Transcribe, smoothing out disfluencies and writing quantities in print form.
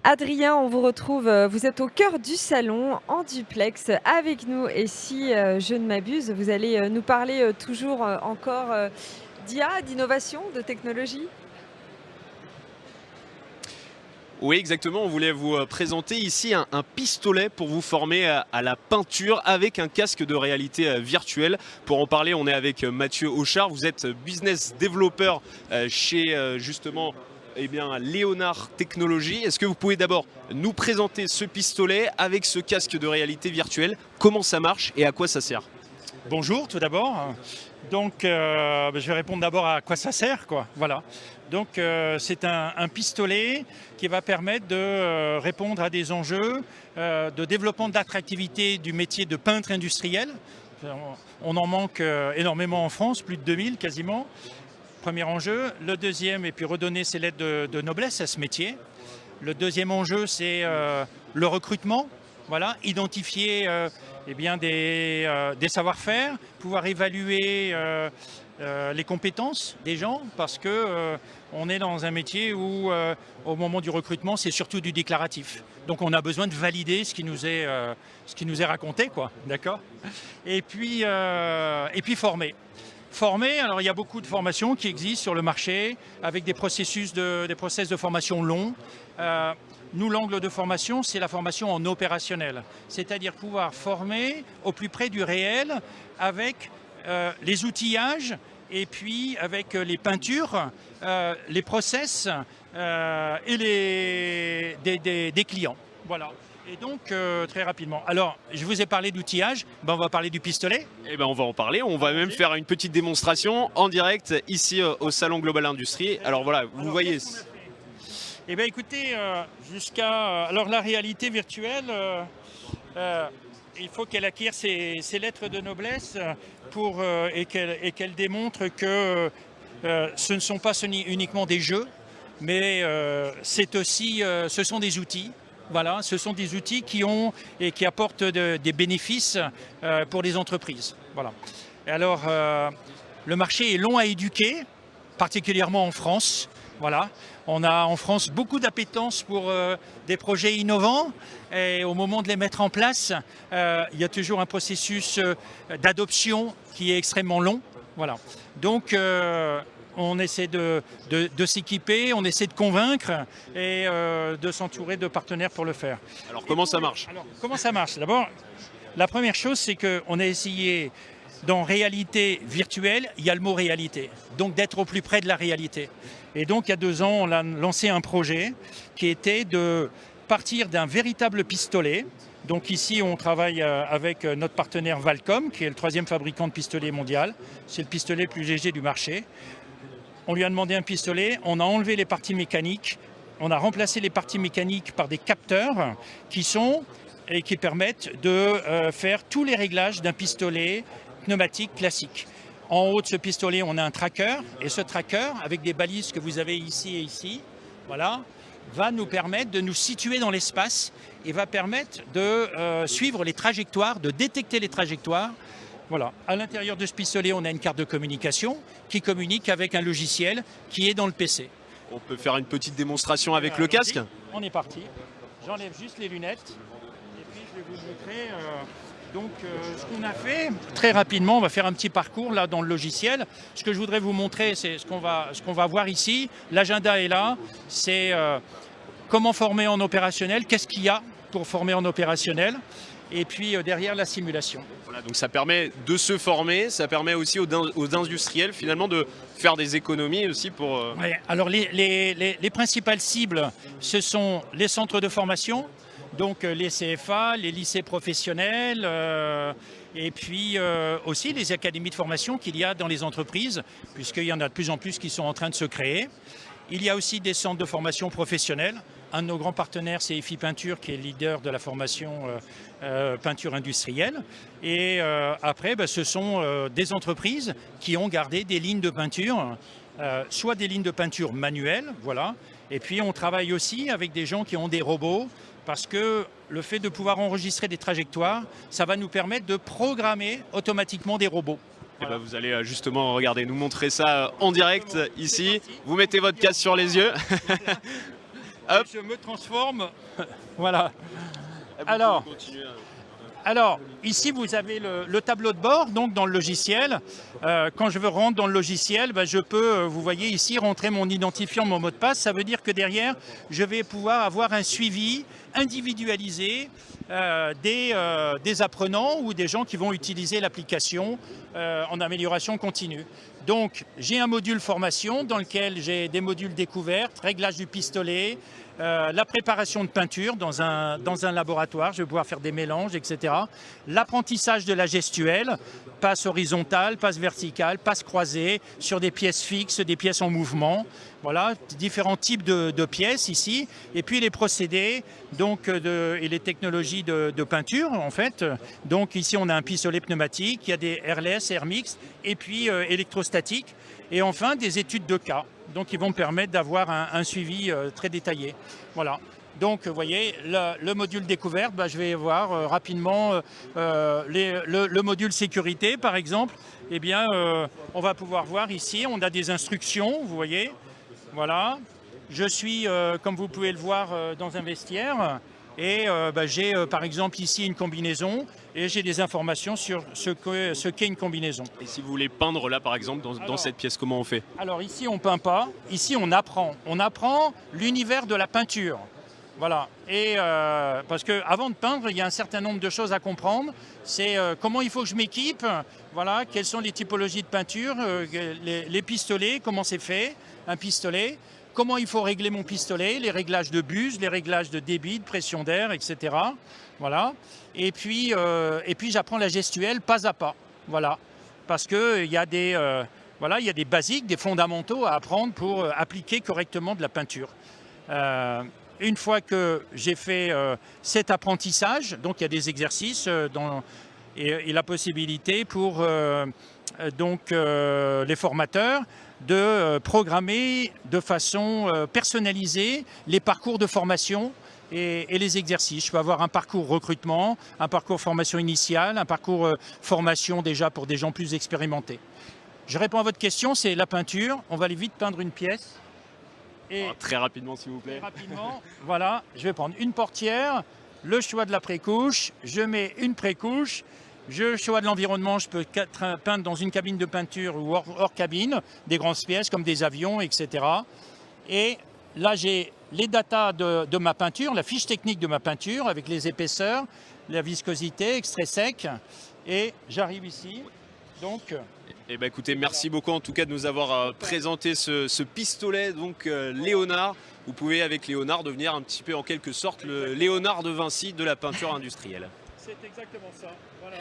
Adrien, on vous retrouve, vous êtes au cœur du salon, en duplex avec nous et si, je ne m'abuse, vous allez, nous parler, toujours, encore, d'IA, d'innovation, de technologie? Oui, exactement. On voulait vous présenter ici un pistolet pour vous former à la peinture avec un casque de réalité virtuelle. Pour en parler, on est avec Mathieu Auchard. Vous êtes business developer chez justement Léonard Technologies. Est-ce que vous pouvez d'abord nous présenter ce pistolet avec ce casque de réalité virtuelle? Comment ça marche et à quoi ça sert? Bonjour tout d'abord. Donc je vais répondre d'abord à quoi ça sert, quoi. Voilà. Donc c'est un pistolet qui va permettre de répondre à des enjeux de développement de l'attractivité du métier de peintre industriel. On en manque énormément en France, plus de 2000 quasiment. Premier enjeu. Le deuxième, et puis redonner ses lettres de noblesse à ce métier. Le deuxième enjeu, c'est le recrutement. Voilà, identifier des savoir-faire, pouvoir évaluer les compétences des gens, parce que on est dans un métier où au moment du recrutement, c'est surtout du déclaratif. Donc on a besoin de valider ce qui nous est raconté, quoi, d'accord ? Et puis former. Former, alors il y a beaucoup de formations qui existent sur le marché avec des process de formation longs. Nous, l'angle de formation, c'est la formation en opérationnel, c'est-à-dire pouvoir former au plus près du réel avec les outillages et puis avec les peintures, les process et des clients. Voilà. Et donc, très rapidement. Alors, je vous ai parlé d'outillage, on va parler du pistolet. Eh ben, on va en parler. On va même faire une petite démonstration en direct ici au Salon Global Industrie. Alors voilà, vous voyez. Eh bien écoutez, alors la réalité virtuelle, il faut qu'elle acquiert ses lettres de noblesse et qu'elle démontre que ce ne sont pas uniquement des jeux, mais ce sont des outils. Voilà, ce sont des outils qui apportent des bénéfices pour les entreprises. Voilà. Et alors, le marché est long à éduquer, particulièrement en France. Voilà. On a en France beaucoup d'appétence pour des projets innovants et au moment de les mettre en place, il y a toujours un processus d'adoption qui est extrêmement long. Voilà. Donc, on essaie de s'équiper, on essaie de convaincre et de s'entourer de partenaires pour le faire. Alors, comment ça marche? Comment ça marche? D'abord, la première chose, c'est qu'on a essayé, dans réalité virtuelle, il y a le mot réalité, donc d'être au plus près de la réalité. Et donc, il y a 2 ans, on a lancé un projet qui était de partir d'un véritable pistolet. Donc ici, on travaille avec notre partenaire Valcom, qui est le 3e fabricant de pistolets mondial. C'est le pistolet le plus léger du marché. On lui a demandé un pistolet, on a enlevé les parties mécaniques, on a remplacé les parties mécaniques par des capteurs qui permettent de faire tous les réglages d'un pistolet pneumatique classique. En haut de ce pistolet, on a un tracker, et ce tracker, avec des balises que vous avez ici et ici, voilà, va nous permettre de nous situer dans l'espace et va permettre de suivre les trajectoires, de détecter les trajectoires. Voilà. À l'intérieur de ce pistolet, on a une carte de communication qui communique avec un logiciel qui est dans le PC. On peut faire une petite démonstration avec le casque? On est parti. J'enlève juste les lunettes et puis je vais vous montrer ce qu'on a fait. Très rapidement, on va faire un petit parcours là dans le logiciel. Ce que je voudrais vous montrer, c'est ce qu'on va voir ici. L'agenda est là. C'est comment former en opérationnel, qu'est-ce qu'il y a pour former en opérationnel. Et puis derrière la simulation. Voilà, donc ça permet de se former, ça permet aussi aux industriels finalement de faire des économies aussi pour... Ouais, alors les principales cibles, ce sont les centres de formation, donc les CFA, les lycées professionnels, et puis aussi les académies de formation qu'il y a dans les entreprises, puisqu'il y en a de plus en plus qui sont en train de se créer. Il y a aussi des centres de formation professionnels. Un de nos grands partenaires, c'est EFI Peinture, qui est leader de la formation peinture industrielle. Et après, ce sont des entreprises qui ont gardé des lignes de peinture, soit des lignes de peinture manuelles, voilà. Et puis on travaille aussi avec des gens qui ont des robots, parce que le fait de pouvoir enregistrer des trajectoires, ça va nous permettre de programmer automatiquement des robots. Voilà. Vous allez justement, regarder, nous montrer ça en direct ici. Vous mettez votre casque sur les yeux. Hop. Je me transforme. Voilà. Vous Alors. pouvez continuer, hein. Alors, ici, vous avez le tableau de bord, donc dans le logiciel. Quand je veux rentrer dans le logiciel, je peux, vous voyez ici, rentrer mon identifiant, mon mot de passe. Ça veut dire que derrière, je vais pouvoir avoir un suivi individualisé des apprenants ou des gens qui vont utiliser l'application en amélioration continue. Donc, j'ai un module formation dans lequel j'ai des modules découvertes, réglage du pistolet, la préparation de peinture dans un laboratoire, je vais pouvoir faire des mélanges, etc. L'apprentissage de la gestuelle, passe horizontale, passe verticale, passe croisée, sur des pièces fixes, des pièces en mouvement. Voilà, différents types de pièces ici. Et puis les procédés donc, et les technologies de peinture, en fait. Donc ici, on a un pistolet pneumatique, il y a des airless, air mix, et puis électrostatiques. Et enfin, des études de cas. Donc, ils vont me permettre d'avoir un suivi très détaillé. Voilà. Donc, vous voyez, le module découverte, je vais voir rapidement le module sécurité, par exemple. Eh bien, on va pouvoir voir ici, on a des instructions, vous voyez. Voilà. Je suis, comme vous pouvez le voir, dans un vestiaire. Et j'ai par exemple ici une combinaison et j'ai des informations sur ce qu'est une combinaison. Et si vous voulez peindre là par exemple dans cette pièce, comment on fait? Alors ici on peint pas, ici on apprend. On apprend l'univers de la peinture. Voilà. Et parce qu'avant de peindre, il y a un certain nombre de choses à comprendre. C'est comment il faut que je m'équipe, voilà, quelles sont les typologies de peinture, les pistolets, comment c'est fait, un pistolet. Comment il faut régler mon pistolet, les réglages de buse, les réglages de débit, de pression d'air, etc. Voilà. Et puis j'apprends la gestuelle pas à pas. Voilà. Parce qu'il y a il y a des basiques, des fondamentaux à apprendre pour appliquer correctement de la peinture. Une fois que j'ai fait cet apprentissage, donc il y a des exercices et la possibilité pour les formateurs de programmer de façon personnalisée les parcours de formation et les exercices. Je peux avoir un parcours recrutement, un parcours formation initiale, un parcours formation déjà pour des gens plus expérimentés. Je réponds à votre question, c'est la peinture. On va aller vite peindre une pièce. Et très rapidement s'il vous plaît. Très rapidement, voilà, je vais prendre une portière, le choix de la précouche, je mets une précouche. Le choix de l'environnement, je peux peindre dans une cabine de peinture ou hors cabine, des grandes pièces comme des avions, etc. Et là, j'ai les datas de ma peinture, la fiche technique de ma peinture avec les épaisseurs, la viscosité, extrait sec. Et j'arrive ici. Donc, eh ben, écoutez, merci beaucoup en tout cas de nous avoir présenté ce pistolet, donc Léonard. Vous pouvez avec Léonard devenir un petit peu en quelque sorte le Léonard de Vinci de la peinture industrielle. C'est exactement ça. Voilà.